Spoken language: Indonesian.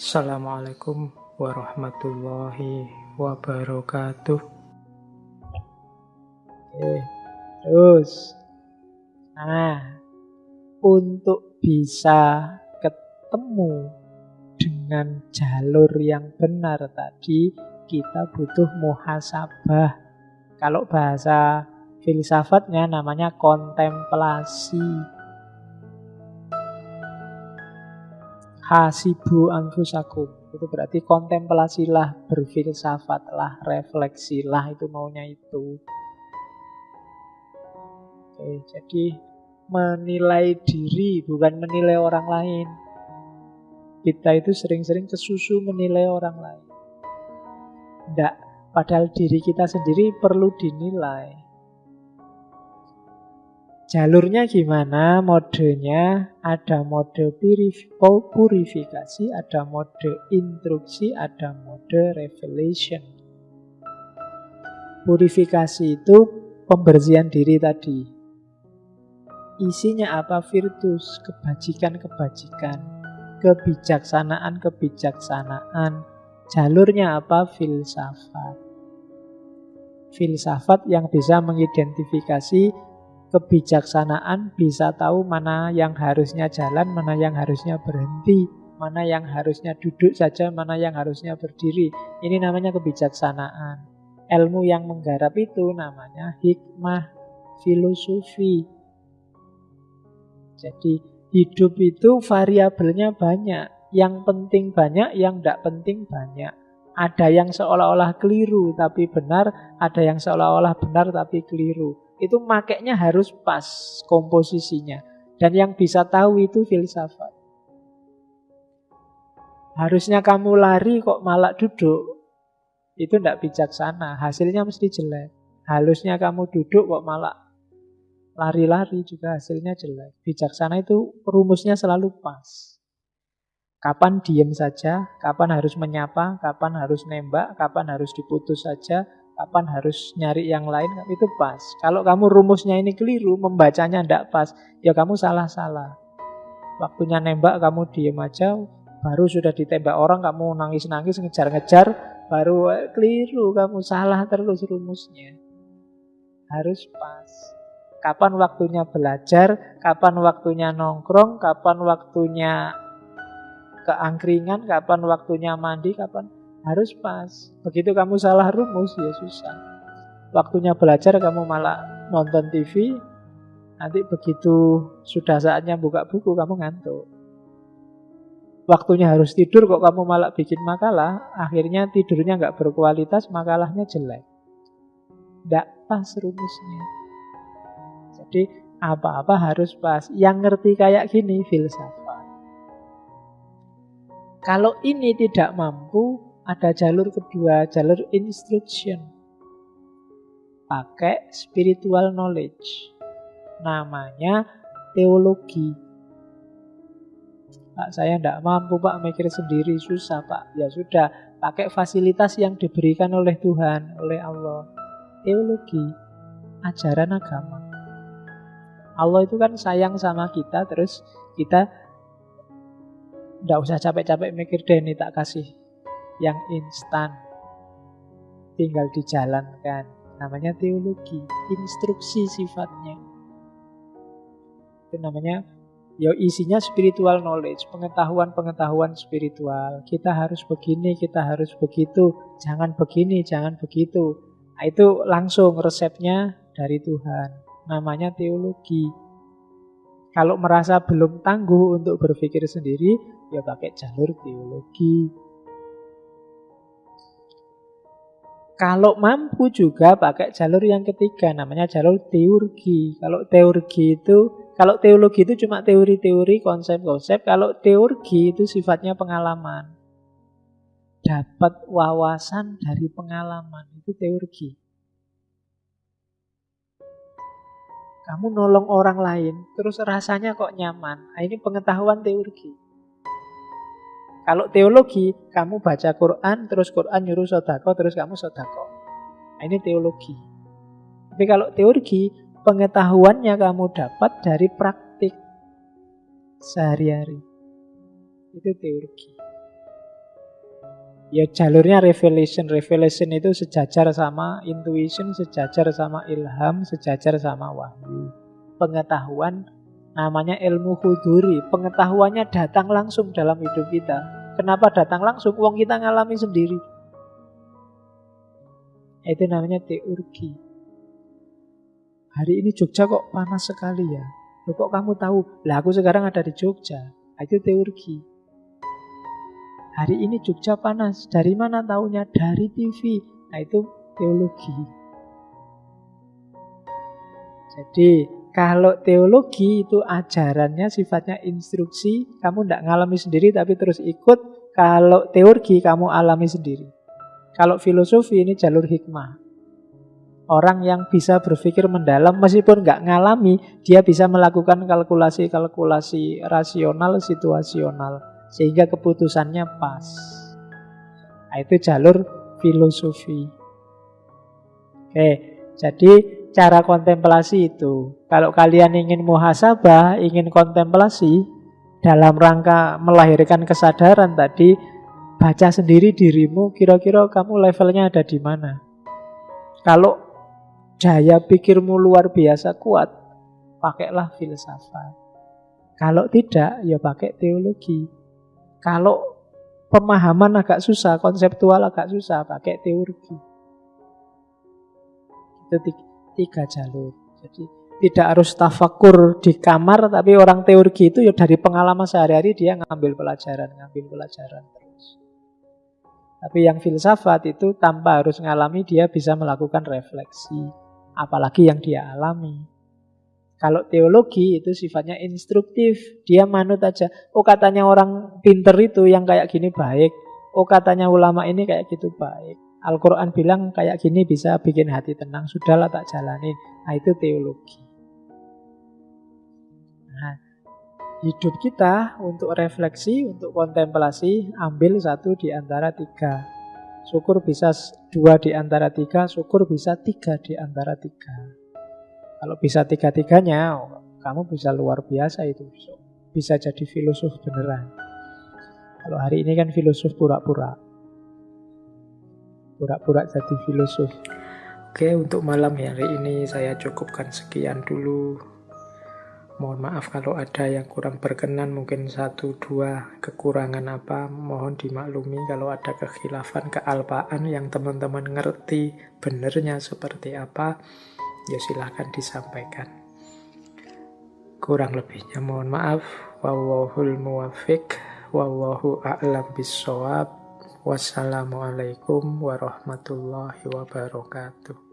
Assalamualaikum warahmatullahi wabarakatuh. Oke, terus. Nah, untuk bisa ketemu dengan jalur yang benar tadi, kita butuh muhasabah. Kalau bahasa filsafatnya namanya kontemplasi. Hasibu anfusakum. Itu berarti kontemplasilah, berfilsafatlah, refleksilah, itu maunya itu. Oke, jadi menilai diri bukan menilai orang lain. Kita itu sering-sering kesusu menilai orang lain. Enggak, padahal diri kita sendiri perlu dinilai. Jalurnya gimana? Modenya ada mode purifikasi, ada mode instruksi, ada mode revelation. Purifikasi itu pembersihan diri tadi. Isinya apa? Virtus, kebajikan-kebajikan, kebijaksanaan-kebijaksanaan. Jalurnya apa? Filsafat. Filsafat yang bisa mengidentifikasi kebijaksanaan, bisa tahu mana yang harusnya jalan, mana yang harusnya berhenti, mana yang harusnya duduk saja, mana yang harusnya berdiri. Ini namanya kebijaksanaan. Ilmu yang menggarap itu namanya hikmah, filosofi. Jadi hidup itu variabelnya banyak. Yang penting banyak, yang tidak penting banyak. Ada yang seolah-olah keliru tapi benar, ada yang seolah-olah benar tapi keliru. Itu makainya harus pas komposisinya. Dan yang bisa tahu itu filsafat. Harusnya kamu lari kok malah duduk, itu tidak bijaksana, hasilnya mesti jelek. Harusnya kamu duduk kok malah lari-lari, juga hasilnya jelek. Bijaksana itu rumusnya selalu pas. Kapan diem saja, kapan harus menyapa, kapan harus nembak, kapan harus diputus saja, kapan harus nyari yang lain, itu pas. Kalau kamu rumusnya ini keliru, membacanya tidak pas, ya kamu salah-salah. Waktunya nembak kamu diem aja, baru sudah ditembak orang kamu nangis-nangis, ngejar-ngejar, baru keliru, kamu salah terus rumusnya. Harus pas. Kapan waktunya belajar, kapan waktunya nongkrong, kapan waktunya keangkringan, kapan waktunya mandi, kapan harus pas. Begitu kamu salah rumus, ya susah. Waktunya belajar kamu malah nonton TV, nanti begitu sudah saatnya buka buku kamu ngantuk. Waktunya harus tidur kok kamu malah bikin makalah, akhirnya tidurnya nggak berkualitas, makalahnya jelek. Nggak pas rumusnya. Jadi apa-apa harus pas. Yang ngerti kayak gini filsafat. Kalau ini tidak mampu, ada jalur kedua, jalur instruction. Pakai spiritual knowledge. Namanya teologi. Pak, saya tidak mampu Pak, mikir sendiri susah Pak. Ya sudah, pakai fasilitas yang diberikan oleh Tuhan, oleh Allah. Teologi, ajaran agama. Allah itu kan sayang sama kita, terus kita tidak usah capek-capek mikir deh, ini tak kasih yang instan, tinggal dijalankan. Namanya teologi, instruksi sifatnya. Itu namanya, ya isinya spiritual knowledge, pengetahuan-pengetahuan spiritual. Kita harus begini, kita harus begitu, jangan begini, jangan begitu. Nah, itu langsung resepnya dari Tuhan. Namanya teologi. Kalau merasa belum tangguh untuk berpikir sendiri, ya pakai jalur teologi. Kalau mampu juga pakai jalur yang ketiga, namanya jalur teurgi. Kalau teologi itu cuma teori-teori, konsep-konsep. Kalau teurgi itu sifatnya pengalaman. Dapat wawasan dari pengalaman, itu teurgi. Kamu nolong orang lain, terus rasanya kok nyaman. Nah, ini pengetahuan teologi. Kalau teologi, kamu baca Quran, terus Quran nyuruh sodako, terus kamu sodako. Nah, ini teologi. Tapi kalau teologi, pengetahuannya kamu dapat dari praktik sehari-hari. Itu teologi. Ya jalurnya revelation. Revelation itu sejajar sama intuition, sejajar sama ilham, sejajar sama wahyu. Pengetahuan namanya ilmu huduri. Pengetahuannya datang langsung dalam hidup kita. Kenapa datang langsung? Wong kita ngalami sendiri. Itu namanya teurgi. Hari ini Jogja kok panas sekali ya? Loh, kok kamu tahu? Lah aku sekarang ada di Jogja. Itu teurgi. Hari ini Jogja panas. Dari mana taunya? Dari TV. Nah itu teologi. Jadi kalau teologi itu ajarannya sifatnya instruksi. Kamu tidak ngalami sendiri tapi terus ikut. Kalau teurgi kamu alami sendiri. Kalau filosofi ini jalur hikmah. Orang yang bisa berpikir mendalam meskipun nggak ngalami, dia bisa melakukan kalkulasi-kalkulasi rasional, situasional, sehingga keputusannya pas. Nah, itu jalur filosofi. Oke, jadi cara kontemplasi itu. Kalau kalian ingin muhasabah, ingin kontemplasi, dalam rangka melahirkan kesadaran tadi, baca sendiri dirimu, kira-kira kamu levelnya ada di mana. Kalau daya pikirmu luar biasa kuat, pakailah filsafat. Kalau tidak, ya pakai teologi. Kalau pemahaman agak susah, konseptual agak susah, pakai teurgi. Itu tiga jalur. Jadi tidak harus tafakur di kamar, tapi orang teurgi itu ya dari pengalaman sehari-hari dia ngambil pelajaran terus. Tapi yang filsafat itu tanpa harus ngalami, dia bisa melakukan refleksi. Apalagi yang dia alami. Kalau teologi itu sifatnya instruktif. Dia manut aja. Oh katanya orang pinter itu yang kayak gini baik. Oh katanya ulama ini kayak gitu baik. Al-Quran bilang kayak gini bisa bikin hati tenang. Sudahlah tak jalanin. Nah itu teologi. Nah, hidup kita untuk refleksi, untuk kontemplasi, ambil satu di antara tiga. Syukur bisa 2 di antara 3, syukur bisa 3 di antara 3. Kalau bisa 3-3-nya, kamu bisa luar biasa itu. Bisa jadi filosof beneran. Kalau hari ini kan filosof pura-pura. Pura-pura jadi filosof. Oke, untuk malam hari ini saya cukupkan sekian dulu. Mohon maaf kalau ada yang kurang berkenan, mungkin 1-2 kekurangan apa, mohon dimaklumi. Kalau ada kekhilafan, kealpaan yang teman-teman ngerti benernya seperti apa, ya silahkan disampaikan. Kurang lebihnya mohon maaf. Wallahul muwaffiq, wallahu a'lam bissawab. Wassalamualaikum warahmatullahi wabarakatuh.